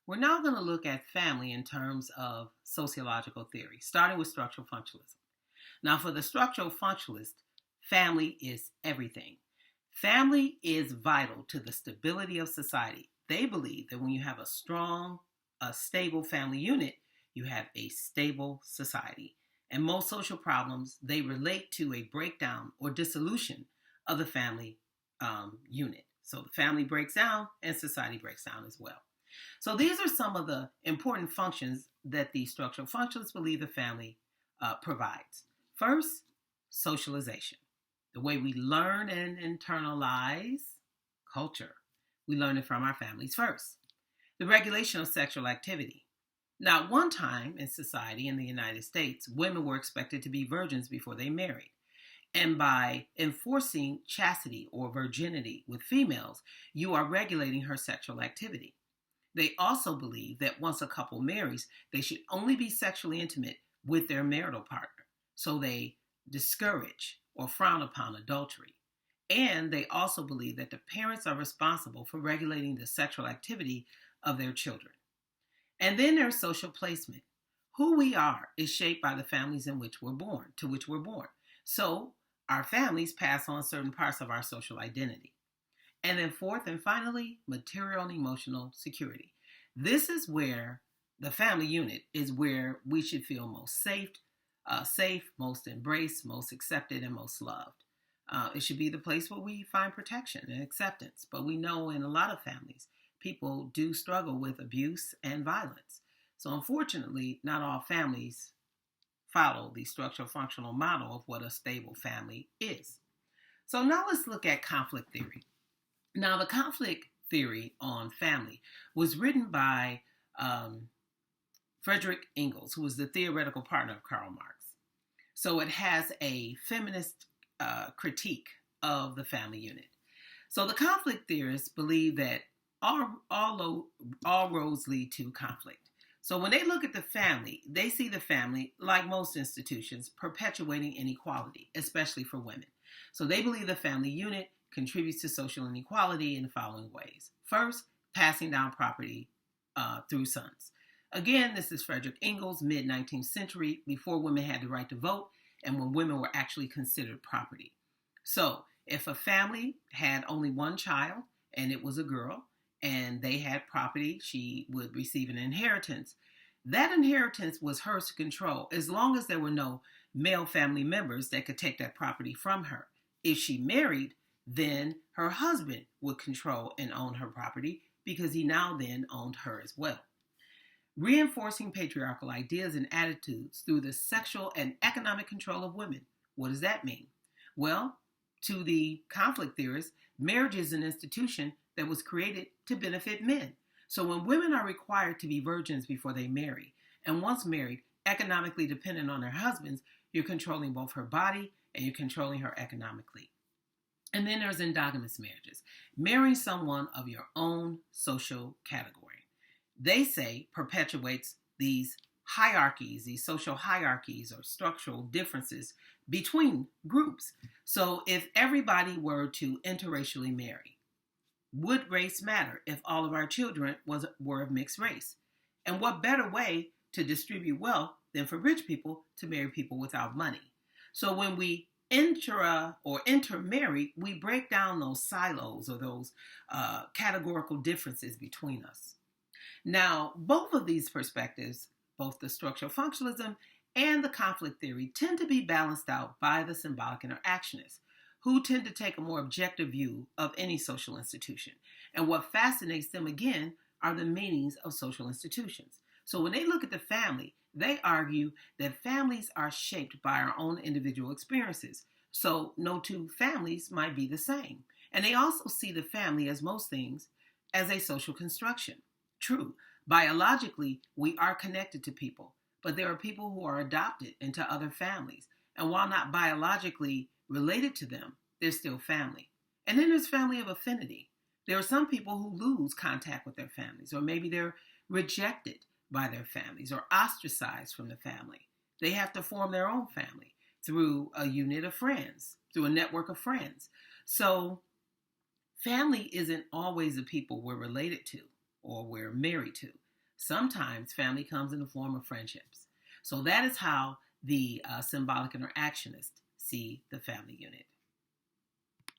We're now going to look at family in terms of sociological theory, starting with structural functionalism. Now, for the structural functionalist, family is everything. Family is vital to the stability of society. They believe that when you have a strong, stable family unit, you have a stable society. And most social problems, they relate to a breakdown or dissolution of the family unit. So the family breaks down and society breaks down as well. So these are some of the important functions that the structural functionalists believe the family provides. First, socialization, the way we learn and internalize culture. We learn it from our families first. The regulation of sexual activity. Now, one time in society in the United States, women were expected to be virgins before they married. And by enforcing chastity or virginity with females, you are regulating her sexual activity. They also believe that once a couple marries, they should only be sexually intimate with their marital partner. So they discourage or frown upon adultery. And they also believe that the parents are responsible for regulating the sexual activity of their children. And then there's social placement. Who we are is shaped by the families in which we're born, to which we're born. So our families pass on certain parts of our social identity. And then fourth and finally, material and emotional security. This is where the family unit is where we should feel most safe, most embraced, most accepted, and most loved. It should be the place where we find protection and acceptance. But we know in a lot of families, people do struggle with abuse and violence. So unfortunately, not all families follow the structural functional model of what a stable family is. So now let's look at conflict theory. Now, the conflict theory on family was written by Friedrich Engels, who was the theoretical partner of Karl Marx. So it has a feminist critique of the family unit. So the conflict theorists believe that all roads lead to conflict. So when they look at the family, they see the family, like most institutions, perpetuating inequality, especially for women. So they believe the family unit contributes to social inequality in the following ways. First, passing down property through sons. Again, this is Friedrich Engels, mid-19th century, before women had the right to vote and when women were actually considered property. So if a family had only one child and it was a girl and they had property, she would receive an inheritance. That inheritance was hers to control as long as there were no male family members that could take that property from her. If she married, then her husband would control and own her property because he now then owned her as well. Reinforcing patriarchal ideas and attitudes through the sexual and economic control of women. What does that mean? Well, to the conflict theorists, marriage is an institution that was created to benefit men. So when women are required to be virgins before they marry, and once married, economically dependent on their husbands, you're controlling both her body and you're controlling her economically. And then there's endogamous marriages, marrying someone of your own social category. They say perpetuates these hierarchies, these social hierarchies or structural differences between groups. So if everybody were to interracially marry, would race matter if all of our children were of mixed race? And what better way to distribute wealth than for rich people to marry people without money? So when we intermarry, we break down those silos or those categorical differences between us. Now, both of these perspectives, both the structural functionalism and the conflict theory, tend to be balanced out by the symbolic interactionists, who tend to take a more objective view of any social institution. And what fascinates them, again, are the meanings of social institutions. So when they look at the family, they argue that families are shaped by our own individual experiences. So no two families might be the same. And they also see the family, as most things, as a social construction. True, biologically, we are connected to people, but there are people who are adopted into other families. And while not biologically related to them, they're still family. And then there's family of affinity. There are some people who lose contact with their families, or maybe they're rejected by their families or ostracized from the family. They have to form their own family through a unit of friends, through a network of friends. So family isn't always the people we're related to or we're married to. Sometimes family comes in the form of friendships. So that is how the symbolic interactionists see the family unit.